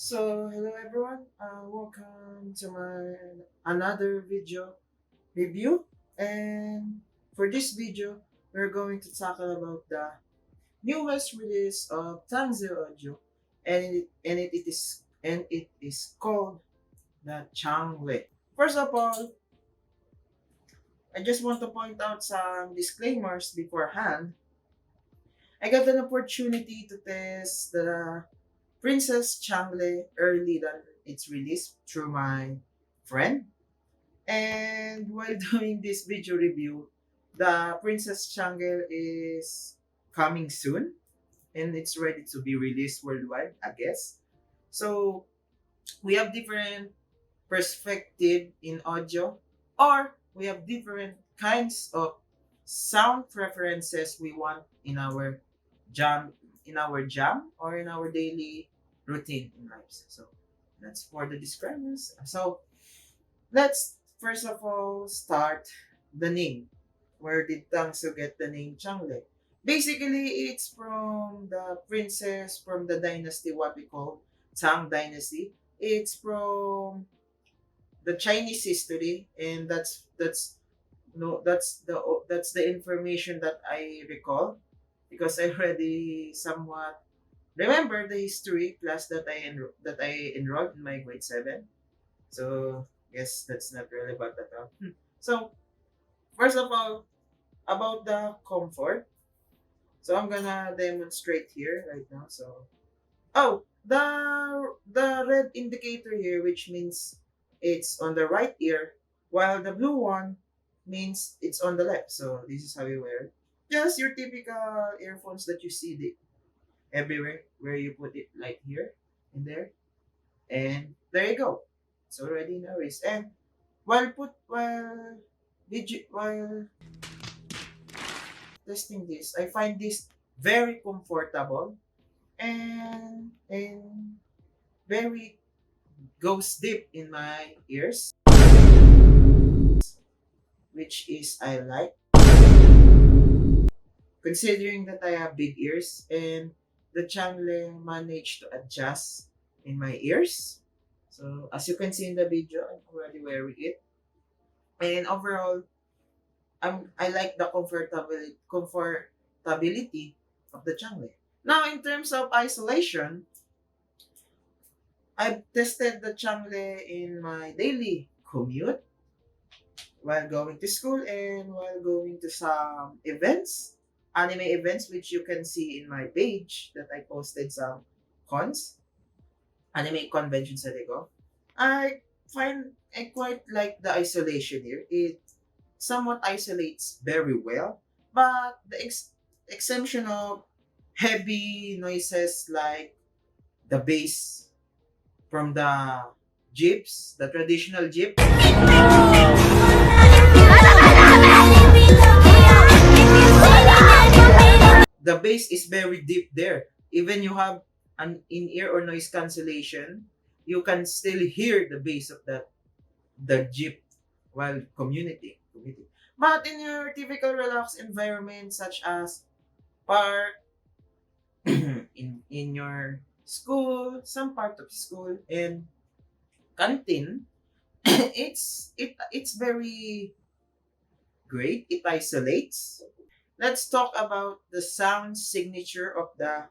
Hello everyone. Welcome to my another video review. And for this video, we're going to tackle about the newest release of Tangzu Audio, and it is called the Changl'e. First of all, I just want to point out some disclaimers beforehand. I got an opportunity to test the Princess Changl'e early than its release through my friend. And while doing this video review, the Princess Changl'e is coming soon and it's ready to be released worldwide, I guess. So we have different perspective in audio, or we have different kinds of sound preferences we want in our jam or in our daily routine in lives. So that's for the disclaimers. So let's first of all start the name. Where did Tangsu get the name Changle? Basically, it's from the princess from the dynasty, what we call Tang Dynasty. It's from the Chinese history, and that's no that's the information that I recall because I already somewhat remember the history class that I enrolled in my grade 7. So yes, that's not relevant at all. So first of all, about the comfort. So I'm gonna demonstrate here right now. So oh, the red indicator here, which means it's on the right ear, while the blue one means it's on the left. So this is how you wear it. Just your typical earphones that you see everywhere, where you put it like here and there, and there you go. It's already in a wrist. And while testing this, I find this very comfortable and very goes deep in my ears, which is I like, considering that I have big ears and the Changle managed to adjust in my ears. So as you can see in the video, I'm already wearing it. And overall, I like the comfortability of the Changle. Now in terms of isolation, I've tested the Changle in my daily commute while going to school and while going to some events, anime events, which you can see in my page that I posted some cons, anime conventions that I go. I quite like the isolation here. It somewhat isolates very well, but the exemption of heavy noises like the bass from the jeeps, the traditional jeep, the bass is very deep there. Even you have an in-ear or noise cancellation, you can still hear the bass of the jeep while commuting. But in your typical relaxed environment such as park, in your school, some part of school, and canteen, it's very great. It isolates. Let's talk about the sound signature of the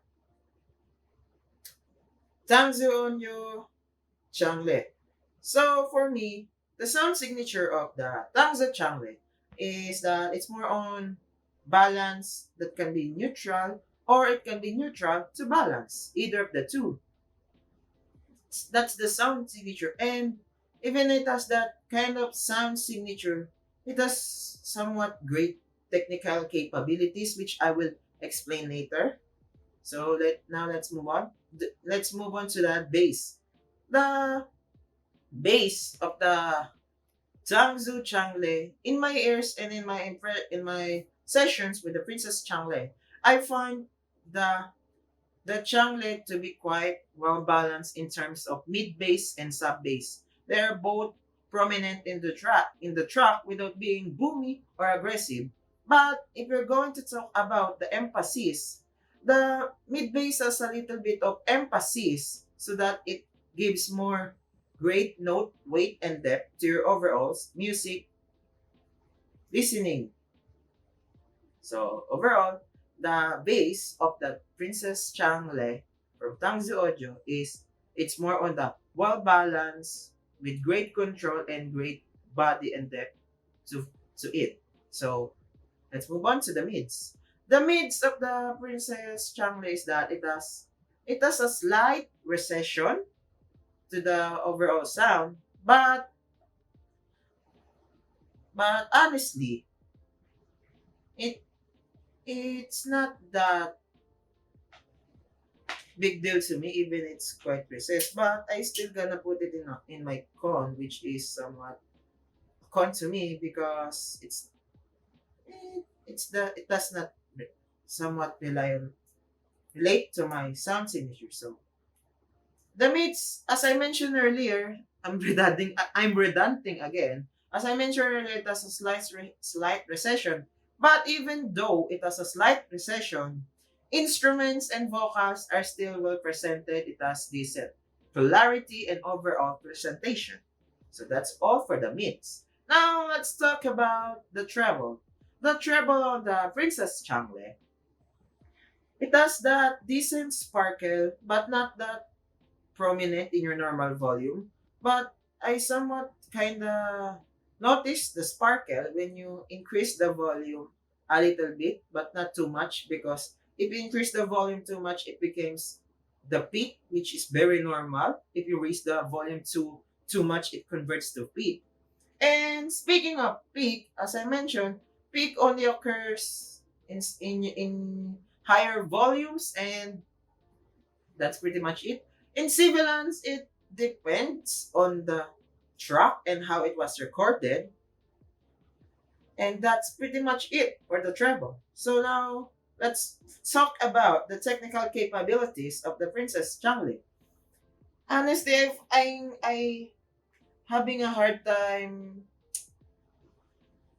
Tangzu Changl'e. So for me, the sound signature of the Tangzu Changl'e is that it's more on balance that can be neutral or it can be neutral to balance, either of the two. That's the sound signature. And even it has that kind of sound signature, it has somewhat great technical capabilities, which I will explain later. So let's move on. Let's move on to the bass. The bass of the Tangzu Changl'e in my ears and in my sessions with the Princess Changl'e, I find the Changl'e to be quite well balanced in terms of mid bass and sub bass. They are both prominent in the track without being boomy or aggressive. But if we're going to talk about the emphasis, the mid bass has a little bit of emphasis so that gives more great note, weight, and depth to your overall music listening. So overall, the base of the Princess Changl'e from Tangzu Audio is it's more on the well balanced with great control and great body and depth to to it. So let's move on to the mids. The mids of the Princess Changl'e is that it has a slight recession to the overall sound, but honestly, it it's not that big deal to me, even it's quite precise. But I still gonna put it in my con, which is somewhat con to me because it does not somewhat relate to my sound signature. So the mids, as I mentioned earlier, I'm redundant again. As I mentioned earlier, it has a slight recession. But even though it has a slight recession, instruments and vocals are still well presented. It has decent clarity and overall presentation. So that's all for the mids. Now let's talk about the treble. The treble on the Princess Changl'e. It has that decent sparkle, but not that prominent in your normal volume, but I somewhat kinda noticed the sparkle when you increase the volume a little bit, but not too much because if you increase the volume too much, it becomes the peak, which is very normal. If you raise the volume too much, it converts to peak. And speaking of peak, as I mentioned, peak only occurs in higher volumes and that's pretty much it. In Sibilance, it depends on the track and how it was recorded. And that's pretty much it for the treble. So now let's talk about the technical capabilities of the Princess Changl'e. Honestly, I having a hard time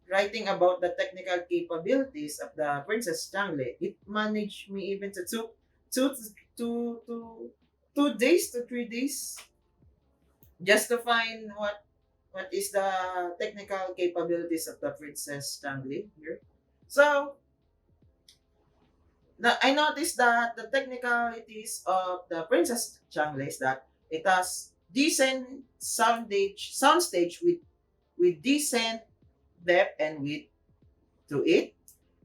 writing about the technical capabilities of the Princess Changl'e. It managed me even to two, two, two, 2 days to 3 days just to find what is the technical capabilities of the Princess Changl'e here. So I noticed that the technicalities of the Princess Changl'e is that it has decent soundstage with decent depth and width to it,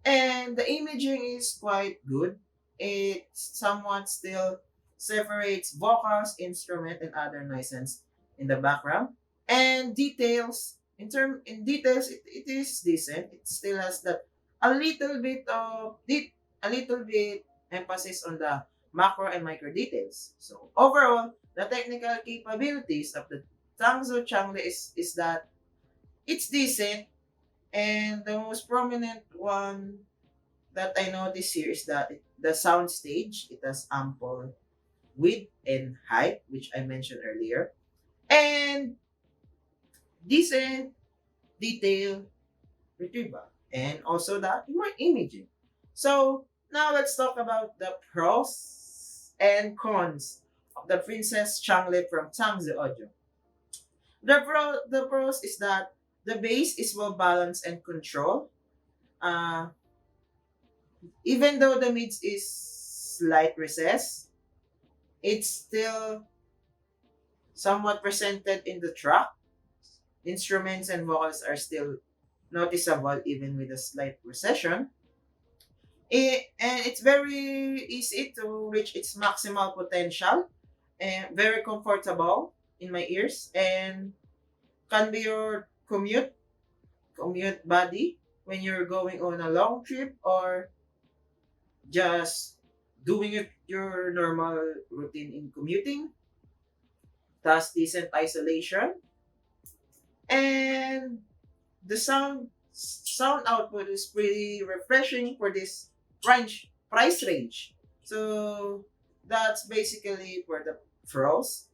and the imaging is quite good. It somewhat still separates vocals, instrument, and other nuisance in the background. And in details, it is decent. It still has that a little bit of a little bit emphasis on the macro and micro details. So overall, the technical capabilities of the Tangzu Changl'e is that it's decent, and the most prominent one that I notice here is that the sound stage, it has ample width and height, which I mentioned earlier, and decent detail retrieval, and also the imaging. So now let's talk about the pros and cons of the Princess Changl'e from Tangzu Audio. The pros is that the bass is well balanced and controlled. Uh, Even though the mids is slight recess, it's still somewhat presented in the track. Instruments and vocals are still noticeable even with a slight recession. And it's very easy to reach its maximal potential and very comfortable in my ears and can be your commute buddy when you're going on a long trip or just doing it your normal routine in commuting. Thus decent isolation and the sound output is pretty refreshing for this price range. So that's basically for the pros.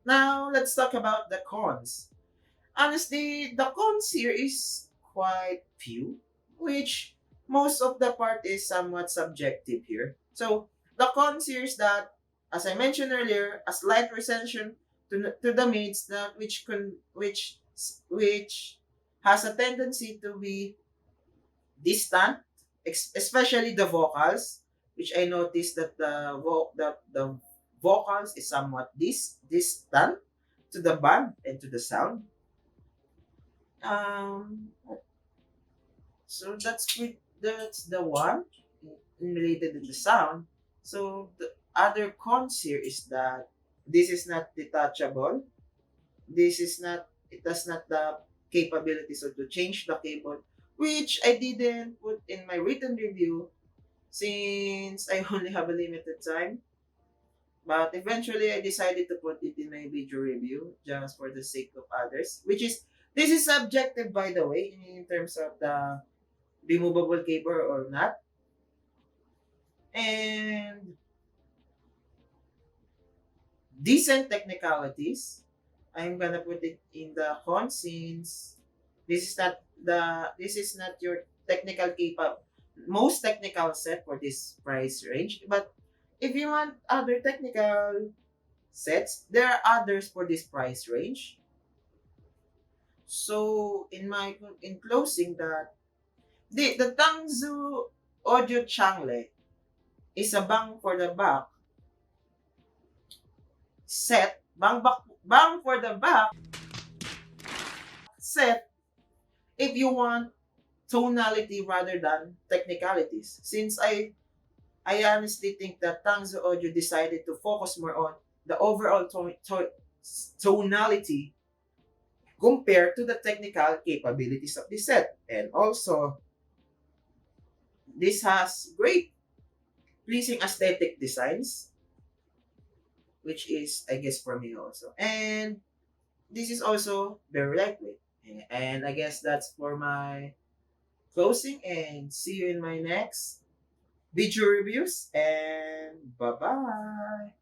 Now let's talk about the cons. Honestly, the cons here is quite few, which most of the part is somewhat subjective here. So the cons here is that, as I mentioned earlier, a slight recession to the mates that which has a tendency to be distant, especially the vocals, which I noticed that the vocals is somewhat distant to the band and to the sound. Um, so that's the one related to the sound. So the other cons here is that this is not detachable. This is not it does not the capabilities of to change the cable, which I didn't put in my written review since I only have a limited time. But eventually I decided to put it in my video review just for the sake of others, which is this is subjective by the way in terms of the removable cable or not. And decent technicalities. I'm gonna put it in the con since this is not your technical capable most technical set for this price range. But if you want other technical sets, there are others for this price range. So in closing that the Tangzu Audio Changl'e is a bang for the buck set, bang for the buck set if you want tonality rather than technicalities. Since I honestly think that Tangzo Audio decided to focus more on the overall tonality compared to the technical capabilities of the set. And also, this has great pleasing aesthetic designs, which is I guess for me also. And this is also very lightweight. And I guess that's for my closing and see you in my next video reviews and bye bye.